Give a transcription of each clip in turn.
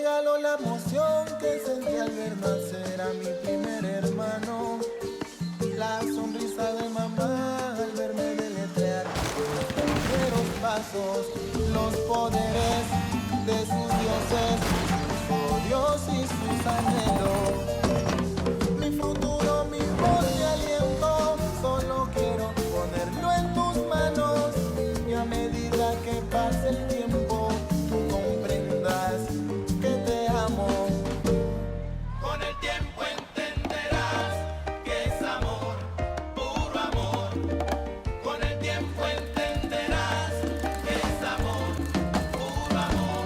regaló la emoción que sentí al ver nacer a mi primer hermano. La sonrisa de mamá al verme deletrear sus primeros pasos, los poderes de sus dioses, sus odios y sus anhelos. Mi futuro, mi voz de aliento, solo quiero ponerlo en tus manos. Y a medida que pase el tiempo, tú comprendas que te amo. Con el tiempo entenderás que es amor, puro amor. Con el tiempo entenderás que es amor, puro amor.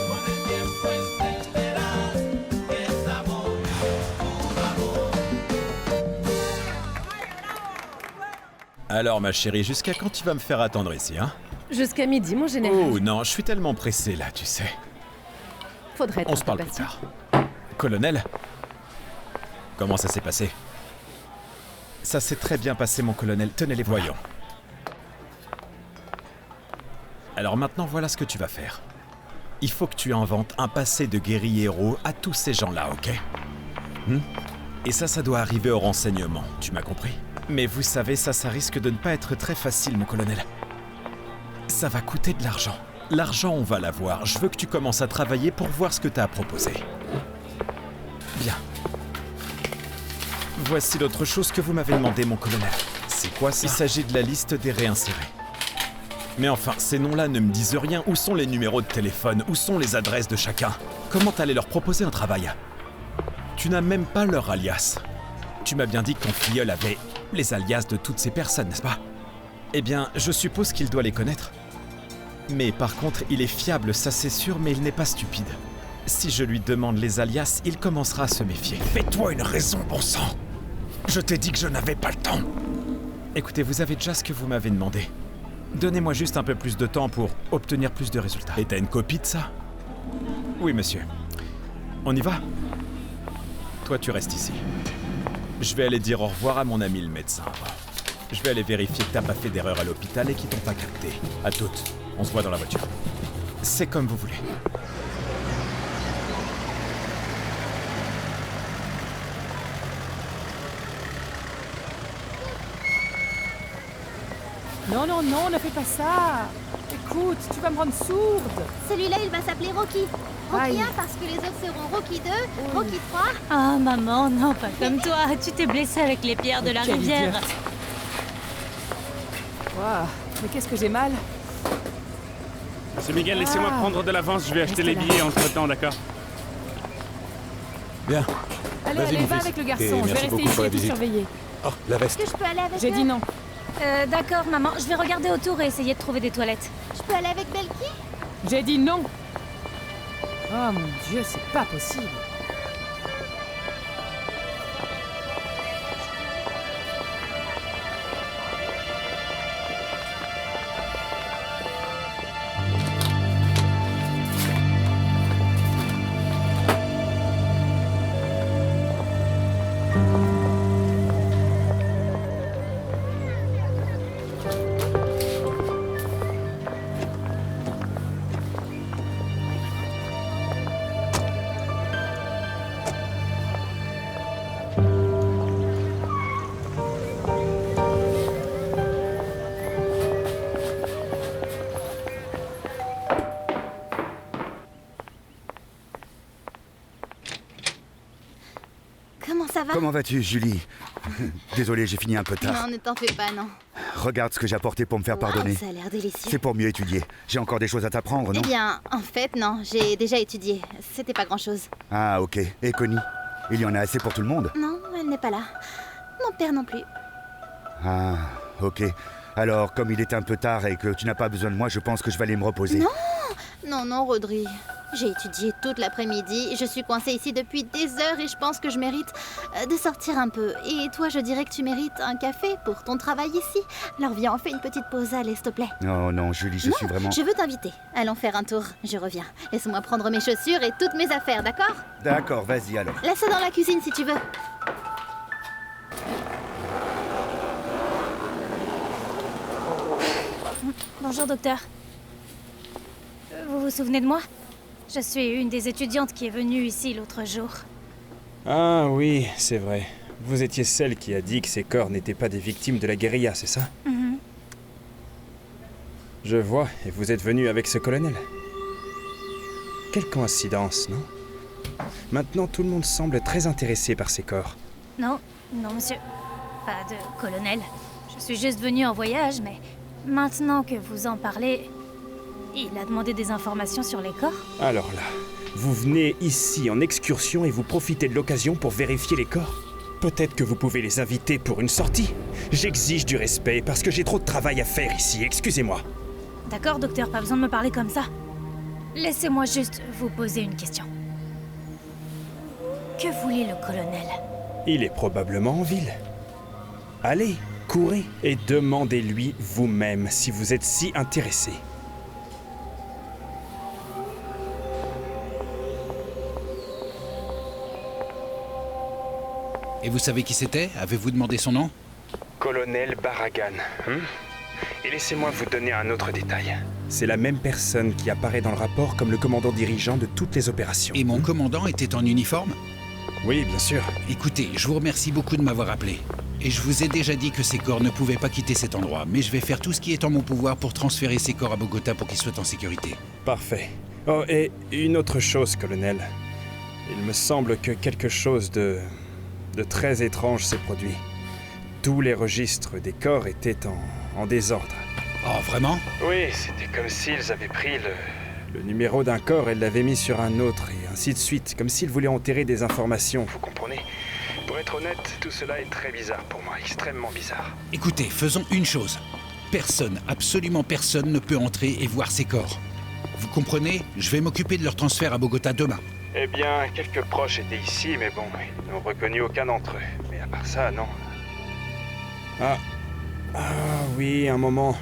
Con el tiempo entenderás que es amor, puro amor. Alors ma chérie, jusqu'à quand tu vas me faire attendre ici, hein? Jusqu'à midi, mon général. Oh non, je suis tellement pressé là, tu sais. Faudrait être On un se peu parle plus patient. tard. Colonel? Comment ça s'est passé? Ça s'est très bien passé, mon colonel. Tenez les voyons. Alors maintenant, voilà ce que tu vas faire. Il faut que tu inventes un passé de guerrier héros à tous ces gens-là, ok? Et ça doit arriver au renseignement, tu m'as compris? Mais vous savez, ça risque de ne pas être très facile, mon colonel. Ça va coûter de l'argent. L'argent, on va l'avoir. Je veux que tu commences à travailler pour voir ce que tu as à proposer. Bien. Voici l'autre chose que vous m'avez demandé, mon colonel. C'est quoi ça? Il s'agit de la liste des réinsérés. Mais enfin, ces noms-là ne me disent rien. Où sont les numéros de téléphone? Où sont les adresses de chacun? Comment t'allais leur proposer un travail? Tu n'as même pas leur alias. Tu m'as bien dit que ton filleul avait les alias de toutes ces personnes, n'est-ce pas? Eh bien, je suppose qu'il doit les connaître. Mais par contre, il est fiable, ça c'est sûr, mais il n'est pas stupide. Si je lui demande les alias, il commencera à se méfier. Fais-toi une raison, bon sang! Je t'ai dit que je n'avais pas le temps! Écoutez, vous avez déjà ce que vous m'avez demandé. Donnez-moi juste un peu plus de temps pour obtenir plus de résultats. Et t'as une copie de ça? Oui, monsieur. On y va? Toi, tu restes ici. Je vais aller dire au revoir à mon ami le médecin. Je vais aller vérifier que t'as pas fait d'erreur à l'hôpital et qu'ils t'ont pas capté. À toutes. On se voit dans la voiture. C'est comme vous voulez. Non, non, non, ne fais pas ça. Écoute, tu vas me rendre sourde. Celui-là, il va s'appeler Rocky. Rocky Aïe. 1 parce que les autres seront Rocky 2, Rocky 3. Ah maman, non, pas comme toi. Tu t'es blessée avec les pierres de la Quelle rivière. idiote. Waouh, mais qu'est-ce que j'ai mal. Monsieur Miguel, laissez-moi prendre de l'avance, je vais acheter les Reste là. billets entre-temps, d'accord? Bien. Allez, Vas-y, allez, mon va fils. avec le Et garçon. Je vais merci rester beaucoup ici pour la et te visite. surveiller. Oh, la Est-ce veste. que je peux aller avec J'ai eux? dit non. D'accord, maman, je vais regarder autour et essayer de trouver des toilettes. Je peux aller avec Belki? J'ai dit non. Oh mon Dieu, c'est pas possible. Comment ça va? Comment vas-tu, Julie? Désolé, j'ai fini un peu tard. Non, ne t'en fais pas, non. Regarde ce que j'ai apporté pour me faire Waouh, pardonner. ça a l'air délicieux. C'est pour mieux étudier. J'ai encore des choses à t'apprendre, non? Eh bien, en fait, non. J'ai déjà étudié. C'était pas grand-chose. Ah, ok. Et Connie? Il y en a assez pour tout le monde? Non, elle n'est pas là. Mon père non plus. Ah, ok. Alors, comme il est un peu tard et que tu n'as pas besoin de moi, je pense que je vais aller me reposer. Non! Non, non, Rodri. J'ai étudié toute l'après-midi. Je suis coincée ici depuis des heures et je pense que je mérite de sortir un peu. Et toi, je dirais que tu mérites un café pour ton travail ici. Alors viens, on fait une petite pause, allez, s'il te plaît. Non, non, Julie, je suis vraiment... Je veux t'inviter. Allons faire un tour. Je reviens. Laisse-moi prendre mes chaussures et toutes mes affaires, d'accord? D'accord, vas-y alors. Laisse ça dans la cuisine si tu veux. Bonjour, docteur. Vous vous souvenez de moi? Je suis une des étudiantes qui est venue ici l'autre jour. Ah oui, c'est vrai. Vous étiez celle qui a dit que ces corps n'étaient pas des victimes de la guérilla, c'est ça? Mhm. Je vois, et vous êtes venu avec ce colonel. Quelle coïncidence, non? Maintenant, tout le monde semble très intéressé par ces corps. Non, non, monsieur. Pas de colonel. Je suis juste venue en voyage, mais maintenant que vous en parlez, il a demandé des informations sur les corps. Alors là, vous venez ici en excursion et vous profitez de l'occasion pour vérifier les corps? Peut-être que vous pouvez les inviter pour une sortie? J'exige du respect parce que j'ai trop de travail à faire ici, excusez-moi. D'accord, docteur, pas besoin de me parler comme ça. Laissez-moi juste vous poser une question. Que voulait le colonel? Il est probablement en ville. Allez, courez et demandez-lui vous-même si vous êtes si intéressé. Et vous savez qui c'était? Avez-vous demandé son nom? Colonel Barragan. Et laissez-moi vous donner un autre détail. C'est la même personne qui apparaît dans le rapport comme le commandant dirigeant de toutes les opérations. Et mon commandant était en uniforme? Oui, bien sûr. Écoutez, je vous remercie beaucoup de m'avoir appelé. Et je vous ai déjà dit que ces corps ne pouvaient pas quitter cet endroit, mais je vais faire tout ce qui est en mon pouvoir pour transférer ces corps à Bogota pour qu'ils soient en sécurité. Parfait. Oh, et une autre chose, colonel. Il me semble que quelque chose de très étrange s'est produit. Tous les registres des corps étaient en désordre. Oh, vraiment? Oui, c'était comme s'ils avaient pris le numéro d'un corps et l'avaient mis sur un autre, et ainsi de suite, comme s'ils voulaient enterrer des informations, vous comprenez? Pour être honnête, tout cela est très bizarre pour moi, extrêmement bizarre. Écoutez, faisons une chose. Personne, absolument personne ne peut entrer et voir ces corps. Vous comprenez? Je vais m'occuper de leur transfert à Bogota demain. Eh bien, quelques proches étaient ici, mais bon, ils n'ont reconnu aucun d'entre eux. Mais à part ça, non. Ah oui, un moment.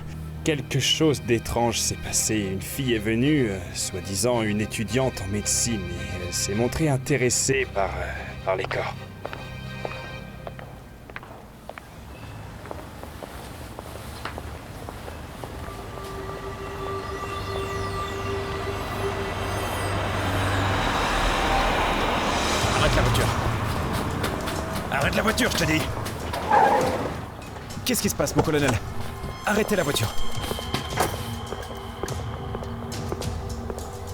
Quelque chose d'étrange s'est passé. Une fille est venue, soi-disant une étudiante en médecine, et elle s'est montrée intéressée par les corps. Arrête la voiture. Arrête la voiture, je te dis. Qu'est-ce qui se passe, mon colonel? Arrêtez la voiture.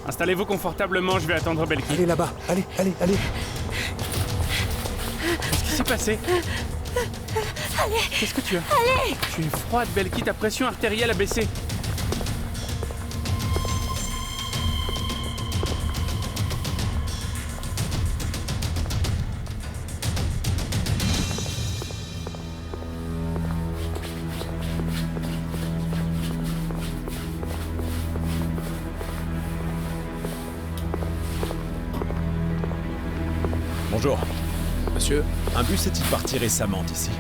Installez-vous confortablement, je vais attendre Belki. Allez là-bas. Allez. Qu'est-ce qui s'est passé? Allez! Qu'est-ce que tu as? Allez! Tu es froide, Belki, ta pression artérielle a baissé. Bonjour. Monsieur? Un bus est-il parti récemment d'ici?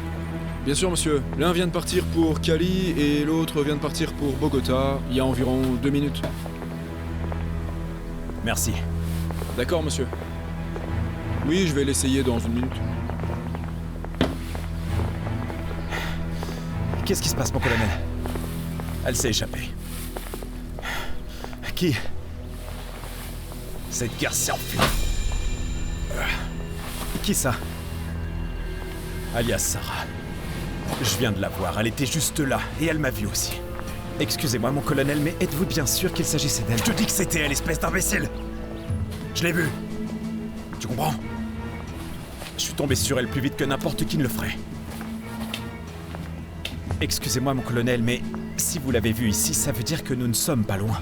Bien sûr, monsieur. L'un vient de partir pour Cali et l'autre vient de partir pour Bogota il y a environ 2 minutes. Merci. D'accord, monsieur. Oui, je vais l'essayer dans 1 minute. Qu'est-ce qui se passe, mon colonel? Elle s'est échappée. Qui? Cette Garcia enfuie. Qui ça? Alias Sarah. Je viens de la voir, elle était juste là, et elle m'a vu aussi. Excusez-moi, mon colonel, mais êtes-vous bien sûr qu'il s'agissait d'elle? Je te dis que c'était elle, espèce d'imbécile! Je l'ai vue! Tu comprends? Je suis tombé sur elle plus vite que n'importe qui ne le ferait. Excusez-moi, mon colonel, mais si vous l'avez vue ici, ça veut dire que nous ne sommes pas loin.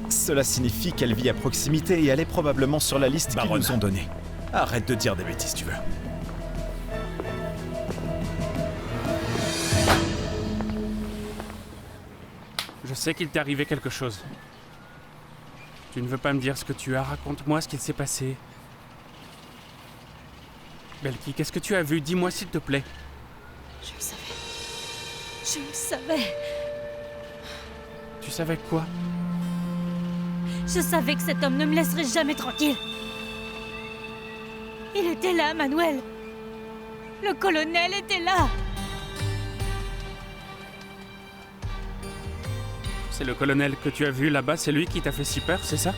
Cela signifie qu'elle vit à proximité et elle est probablement sur la liste qu'ils nous ont donnée. Arrête de dire des bêtises, tu veux. Je sais qu'il t'est arrivé quelque chose. Tu ne veux pas me dire ce que tu as? Raconte-moi ce qu'il s'est passé. Belki, qu'est-ce que tu as vu? Dis-moi s'il te plaît. Je le savais. Je le savais. Tu savais quoi? Je savais que cet homme ne me laisserait jamais tranquille. Il était là, Manuel. Le colonel était là. C'est le colonel que tu as vu là-bas, c'est lui qui t'a fait si peur, c'est ça?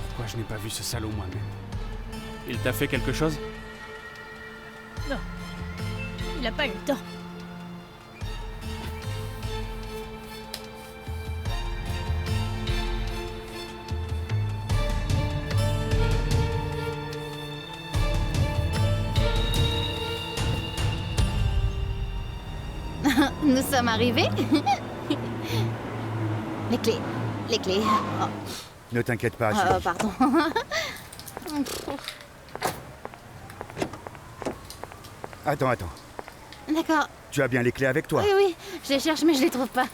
Pourquoi je n'ai pas vu ce salaud moi-même? Il t'a fait quelque chose? Non. Il a pas eu le temps. Nous sommes arrivés. Les clés. Les clés. Oh, Ne t'inquiète pas, Julie. pardon. Attends. D'accord. Tu as bien les clés avec toi? Oui, je les cherche mais je les trouve pas.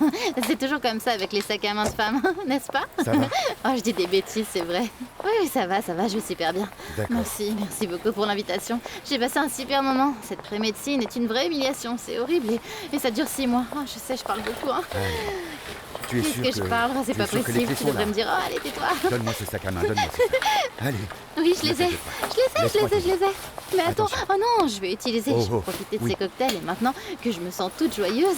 C'est toujours comme ça avec les sacs à main de femmes, n'est-ce pas? Ça va? Oh, je dis des bêtises, c'est vrai. Oui, ça va, je vais super bien. D'accord. Merci beaucoup pour l'invitation. J'ai passé un super moment. Cette pré-médecine est une vraie humiliation, c'est horrible et ça dure 6 mois. Oh, je sais, je parle beaucoup, hein. Tu es sûr Qu'est-ce que je parle? C'est tu es pas sûr que les possible, clés tu sont devrais là? me dire, oh, allez, tais-toi. Donne-moi ce sac à main, donne-moi ce sac. Allez. Oui, je Ne les ai. t'inquiète pas. Je les ai. Mais attends, Attention. oh non, je vais utiliser, Oh, je vais oh, profiter de oui. ces cocktails et maintenant que je me sens toute joyeuse,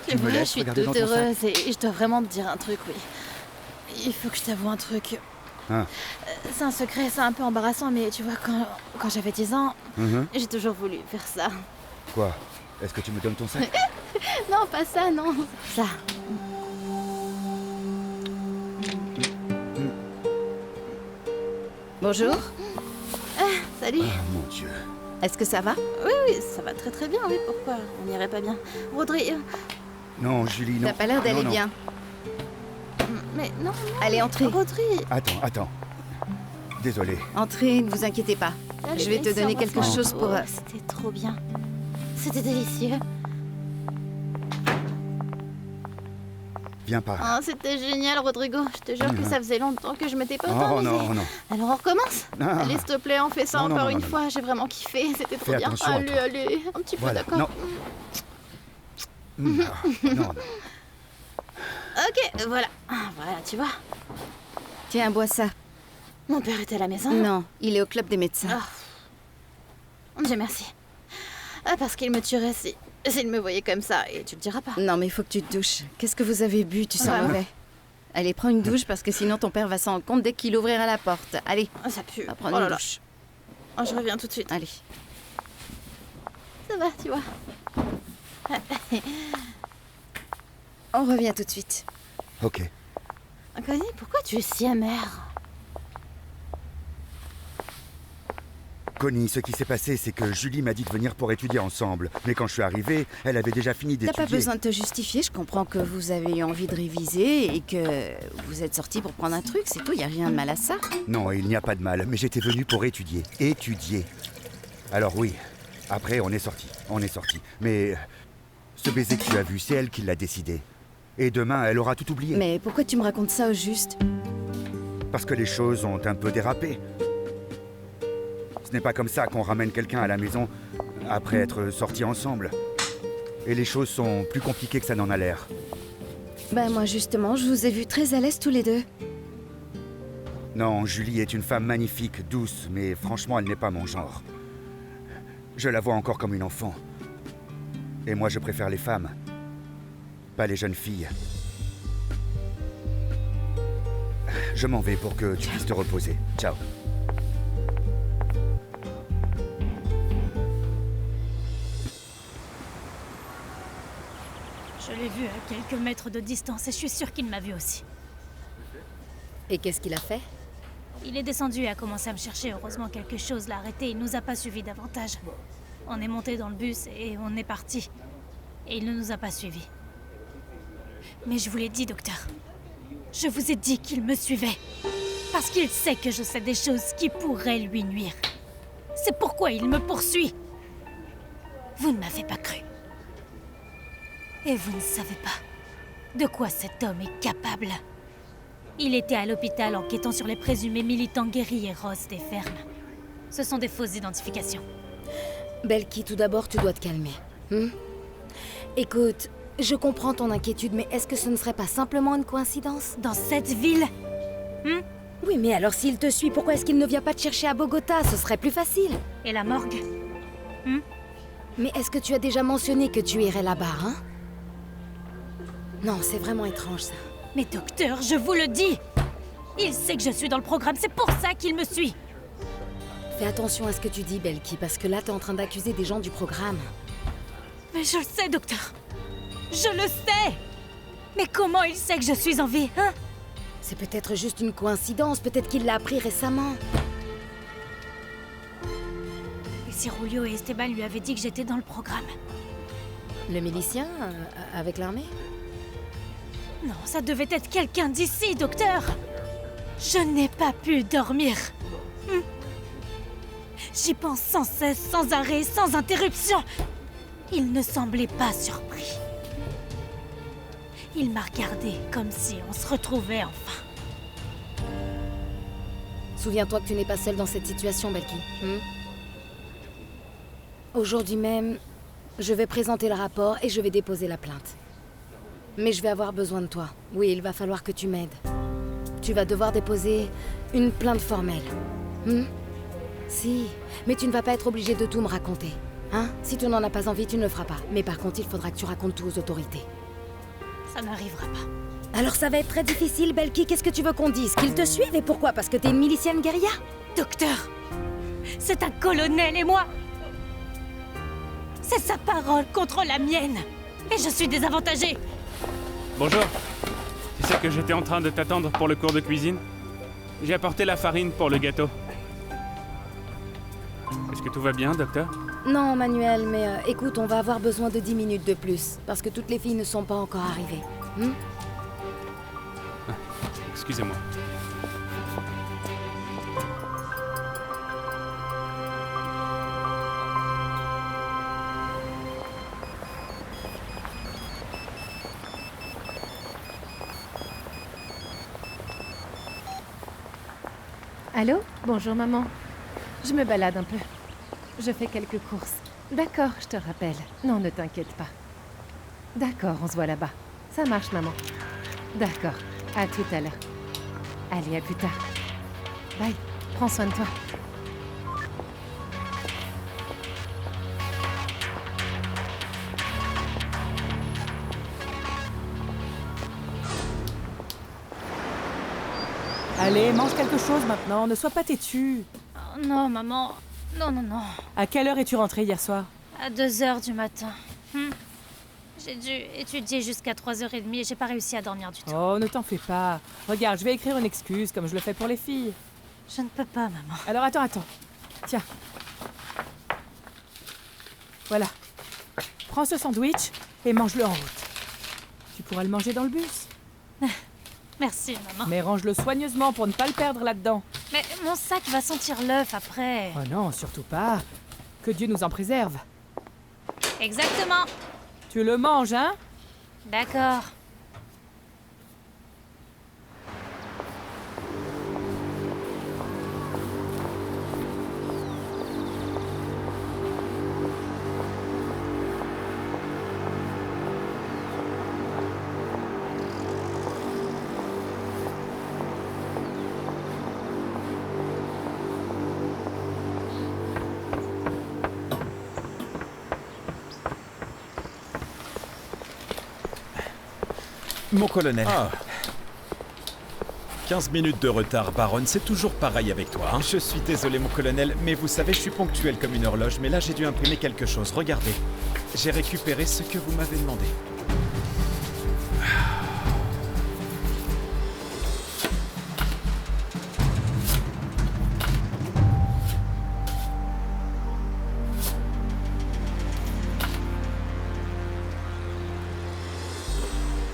Tu me voilà, je laisses suis regarder toute dans ton sac? heureuse et je dois vraiment te dire un truc, oui. Il faut que je t'avoue un truc. Hein? C'est un secret, c'est un peu embarrassant, mais tu vois, quand j'avais 10 ans, Mhm. j'ai toujours voulu faire ça. Quoi? Est-ce que tu me donnes ton sac? Non, pas ça, non. Ça. Bonjour. Salut. Ah, mon Dieu. Est-ce que ça va? Oui, ça va très très bien, oui, pourquoi on n'irait pas bien? Rodri, Non, Julie, non. T'as pas l'air d'aller Non, non. bien. mais non, Allez, entrez. Rodri. Attends. Désolé. Entrez, ne vous inquiétez pas. Je vais te donner quelque chose pour... C'était trop bien. C'était délicieux. Viens par là. Oh, c'était génial, Rodrigo. Je te jure que ça faisait longtemps que je m'étais pas autant Oh amusée. non. Alors on recommence? Ah. Allez, s'il te plaît, on fait ça Non, non, encore non, une non, fois. J'ai vraiment kiffé. C'était trop Fais bien. attention à toi. Allez, un petit peu, Voilà. d'accord? Non. Non. Ok, voilà. Ah, voilà, tu vois. Tiens, bois ça. Mon père était à la maison. Non, il est au club des médecins. Dieu merci. Ah, parce qu'il me tuerait s'il me voyait comme ça, et tu le diras pas. Non, mais il faut que tu te douches. Qu'est-ce que vous avez bu? Tu sens Vraiment. mauvais. Allez, prends une douche parce que sinon ton père va s'en rendre compte dès qu'il ouvrira la porte. Allez, Ah, ça pue. va prendre Oh là une là. douche. Oh, je reviens tout de suite. Allez. Ça va, tu vois. On revient tout de suite. Ok. Connie, pourquoi tu es si amère? Connie, ce qui s'est passé, c'est que Julie m'a dit de venir pour étudier ensemble. Mais quand je suis arrivé, elle avait déjà fini T'as d'étudier. pas besoin de te justifier, je comprends que vous avez eu envie de réviser et que vous êtes sortis pour prendre un truc, c'est tout, y a rien de mal à ça. Non, il n'y a pas de mal, mais j'étais venu pour étudier. Étudier. Alors oui, après on est sorti. Mais ce baiser que tu as vu, c'est elle qui l'a décidé. Et demain, elle aura tout oublié. Mais pourquoi tu me racontes ça au juste? Parce que les choses ont un peu dérapé. Ce n'est pas comme ça qu'on ramène quelqu'un à la maison après être sortis ensemble. Et les choses sont plus compliquées que ça n'en a l'air. Ben moi justement, je vous ai vus très à l'aise tous les deux. Non, Julie est une femme magnifique, douce, mais franchement, elle n'est pas mon genre. Je la vois encore comme une enfant. Et moi, je préfère les femmes, pas les jeunes filles. Je m'en vais pour que tu puisses te reposer. Ciao. Je l'ai vu à quelques mètres de distance et je suis sûre qu'il m'a vu aussi. Et qu'est-ce qu'il a fait? Il est descendu et a commencé à me chercher. Heureusement, quelque chose l'a arrêté. Il nous a pas suivis davantage. On est monté dans le bus et on est parti. Et il ne nous a pas suivis. Mais je vous l'ai dit, docteur. Je vous ai dit qu'il me suivait. Parce qu'il sait que je sais des choses qui pourraient lui nuire. C'est pourquoi il me poursuit. Vous ne m'avez pas cru. Et vous ne savez pas de quoi cet homme est capable. Il était à l'hôpital enquêtant sur les présumés militants guerriers roses des fermes. Ce sont des fausses identifications. Belki, tout d'abord, tu dois te calmer. Écoute, je comprends ton inquiétude, mais est-ce que ce ne serait pas simplement une coïncidence? Dans cette ville? Oui, mais alors s'il te suit, pourquoi est-ce qu'il ne vient pas te chercher à Bogota? Ce serait plus facile. Et la morgue? Mais est-ce que tu as déjà mentionné que tu irais là-bas, hein? Non, c'est vraiment étrange, ça. Mais docteur, je vous le dis! Il sait que je suis dans le programme, c'est pour ça qu'il me suit! Fais attention à ce que tu dis, Belki, parce que là, t'es en train d'accuser des gens du programme. Mais je le sais, docteur! Je le sais! Mais comment il sait que je suis en vie, hein? C'est peut-être juste une coïncidence, peut-être qu'il l'a appris récemment. Et si Julio et Esteban lui avaient dit que j'étais dans le programme? Le milicien, avec l'armée? Non, ça devait être quelqu'un d'ici, docteur! Je n'ai pas pu dormir. J'y pense sans cesse, sans arrêt, sans interruption. Il ne semblait pas surpris. Il m'a regardé comme si on se retrouvait enfin. Souviens-toi que tu n'es pas seule dans cette situation, Belki. Aujourd'hui même, je vais présenter le rapport et je vais déposer la plainte. Mais je vais avoir besoin de toi. Oui, il va falloir que tu m'aides. Tu vas devoir déposer une plainte formelle. Si, mais tu ne vas pas être obligé de tout me raconter. Hein? Si tu n'en as pas envie, tu ne le feras pas. Mais par contre, il faudra que tu racontes tout aux autorités. Ça n'arrivera pas. Alors ça va être très difficile, Belki. Qu'est-ce que tu veux qu'on dise? Qu'ils te suivent et pourquoi? Parce que t'es une milicienne guérilla? Docteur, c'est un colonel et moi... C'est sa parole contre la mienne. Et je suis désavantagée. Bonjour. Tu sais que j'étais en train de t'attendre pour le cours de cuisine? J'ai apporté la farine pour le gâteau. Est-ce que tout va bien, docteur? Non, Manuel, mais écoute, on va avoir besoin de 10 minutes de plus. Parce que toutes les filles ne sont pas encore arrivées. Excusez-moi. Allô? Bonjour maman. Je me balade un peu. Je fais quelques courses. D'accord, je te rappelle. Non, ne t'inquiète pas. D'accord, on se voit là-bas. Ça marche, maman. D'accord, à tout à l'heure. Allez, à plus tard. Bye, prends soin de toi. Allez, mange quelque chose maintenant, ne sois pas têtue. Oh, non, maman. Non, non, non. À quelle heure es-tu rentrée hier soir? À 2h du matin. J'ai dû étudier jusqu'à 3h30 et j'ai pas réussi à dormir du tout. Oh, ne t'en fais pas. Regarde, je vais écrire une excuse comme je le fais pour les filles. Je ne peux pas, maman. Alors attends. Tiens. Voilà. Prends ce sandwich et mange-le en route. Tu pourras le manger dans le bus. Merci, maman. Mais range-le soigneusement pour ne pas le perdre là-dedans. Mais mon sac va sentir l'œuf après. Oh non, surtout pas. Que Dieu nous en préserve. Exactement. Tu le manges, hein? D'accord. Mon colonel. 15 minutes de retard, baronne, c'est toujours pareil avec toi, hein? Je suis désolé, mon colonel, mais vous savez, je suis ponctuel comme une horloge, mais là j'ai dû imprimer quelque chose. Regardez, j'ai récupéré ce que vous m'avez demandé.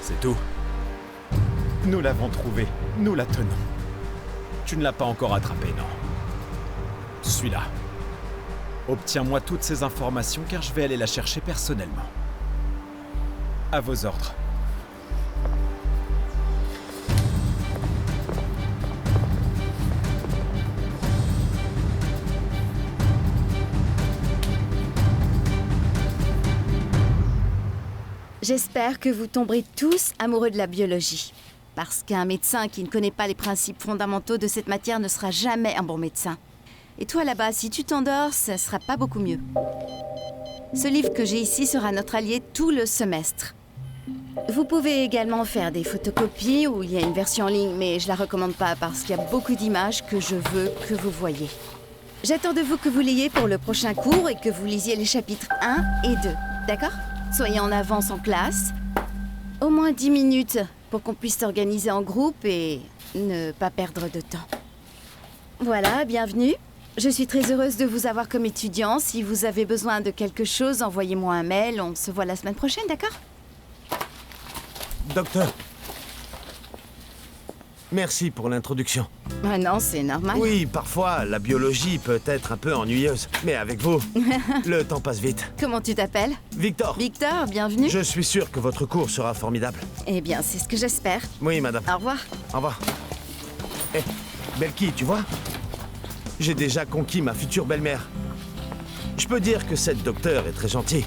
C'est tout. Nous l'avons trouvé, nous la tenons. Tu ne l'as pas encore attrapé, non? Suis-là. Obtiens-moi toutes ces informations car je vais aller la chercher personnellement. À vos ordres. J'espère que vous tomberez tous amoureux de la biologie. Parce qu'un médecin qui ne connaît pas les principes fondamentaux de cette matière ne sera jamais un bon médecin. Et toi là-bas, si tu t'endors, ça sera pas beaucoup mieux. Ce livre que j'ai ici sera notre allié tout le semestre. Vous pouvez également faire des photocopies où il y a une version en ligne, mais je la recommande pas parce qu'il y a beaucoup d'images que je veux que vous voyez. J'attends de vous que vous l'ayez pour le prochain cours et que vous lisiez les chapitres 1 et 2, d'accord? Soyez en avance en classe. Au moins 10 minutes pour qu'on puisse s'organiser en groupe et ne pas perdre de temps. Voilà, bienvenue. Je suis très heureuse de vous avoir comme étudiant. Si vous avez besoin de quelque chose, envoyez-moi un mail. On se voit la semaine prochaine, d'accord? Docteur. Merci pour l'introduction. Ah non, c'est normal. Oui, parfois, la biologie peut être un peu ennuyeuse. Mais avec vous, le temps passe vite. Comment tu t'appelles? Victor. Victor, bienvenue. Je suis sûr que votre cours sera formidable. Eh bien, c'est ce que j'espère. Oui, madame. Au revoir. Au revoir. Eh, Belki, tu vois? J'ai déjà conquis ma future belle-mère. Je peux dire que cette docteure est très gentille.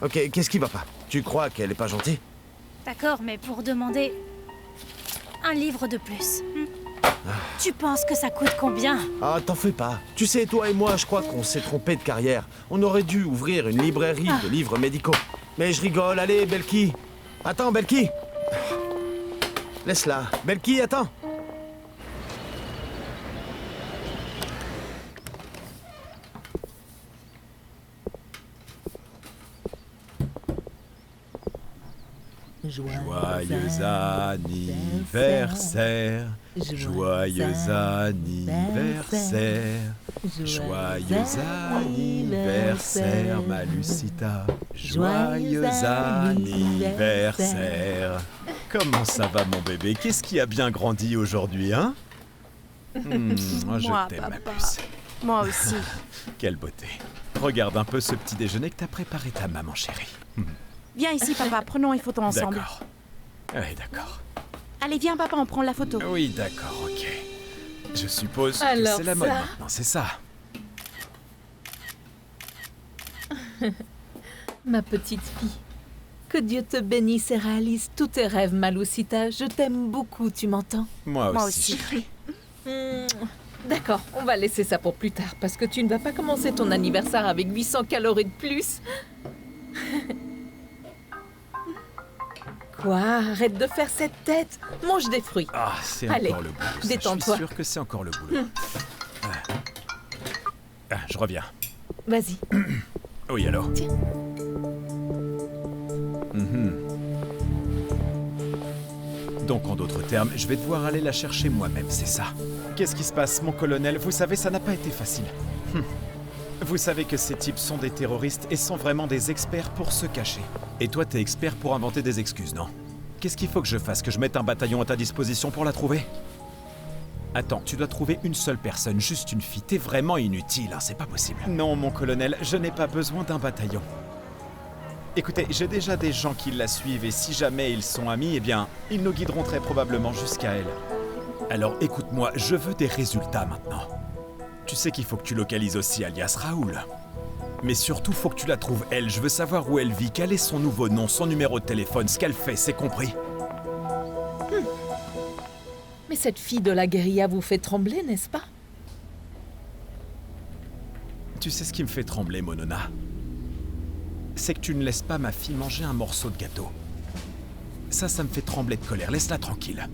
Ok, qu'est-ce qui va pas? Tu crois qu'elle est pas gentille? D'accord, mais pour demander un livre de plus. Tu penses que ça coûte combien? Ah, t'en fais pas. Tu sais, toi et moi, je crois qu'on s'est trompé de carrière. On aurait dû ouvrir une librairie de livres médicaux. Mais je rigole, allez, Belki. Attends, Belki. Laisse-la. Belki, attends. Joyeux anniversaire, joyeux anniversaire, joyeux anniversaire, ma Lucita, joyeux anniversaire. Comment ça va mon bébé? Qu'est-ce qui a bien grandi aujourd'hui, hein? Je t'aime ma puce. Moi aussi. Quelle beauté. Regarde un peu ce petit déjeuner que t'as préparé ta maman chérie. Viens ici, papa. Prenons une photo ensemble. D'accord. Oui, d'accord. Allez, viens, papa, on prend la photo. Oui, d'accord, ok. Je suppose que Alors c'est la mode ça maintenant, c'est ça. Ma petite fille. Que Dieu te bénisse et réalise tous tes rêves, Malucita. Je t'aime beaucoup, tu m'entends? Moi aussi. chérie. D'accord, on va laisser ça pour plus tard, parce que tu ne vas pas commencer ton anniversaire avec 800 calories de plus. Quoi? Arrête de faire cette tête. Mange des fruits. Ah, c'est Allez, encore le boulot. ça. détends-toi. Je suis sûr que c'est encore le boulot. Je reviens. Vas-y. Oui, alors. Tiens. Donc, en d'autres termes, je vais devoir aller la chercher moi-même, c'est ça. Qu'est-ce qui se passe, mon colonel? Vous savez, ça n'a pas été facile. Vous savez que ces types sont des terroristes et sont vraiment des experts pour se cacher. Et toi, t'es expert pour inventer des excuses, non? Qu'est-ce qu'il faut que je fasse? Que je mette un bataillon à ta disposition pour la trouver? Attends, tu dois trouver une seule personne, juste une fille. T'es vraiment inutile, hein, c'est pas possible. Non, mon colonel, je n'ai pas besoin d'un bataillon. Écoutez, j'ai déjà des gens qui la suivent et si jamais ils sont amis, eh bien, ils nous guideront très probablement jusqu'à elle. Alors écoute-moi, je veux des résultats maintenant. Tu sais qu'il faut que tu localises aussi alias Raoul. Mais surtout, faut que tu la trouves elle. Je veux savoir où elle vit, quel est son nouveau nom, son numéro de téléphone, ce qu'elle fait, c'est compris? Mais cette fille de la guérilla vous fait trembler, n'est-ce pas? Tu sais ce qui me fait trembler, Monona? C'est que tu ne laisses pas ma fille manger un morceau de gâteau. Ça me fait trembler de colère. Laisse-la tranquille.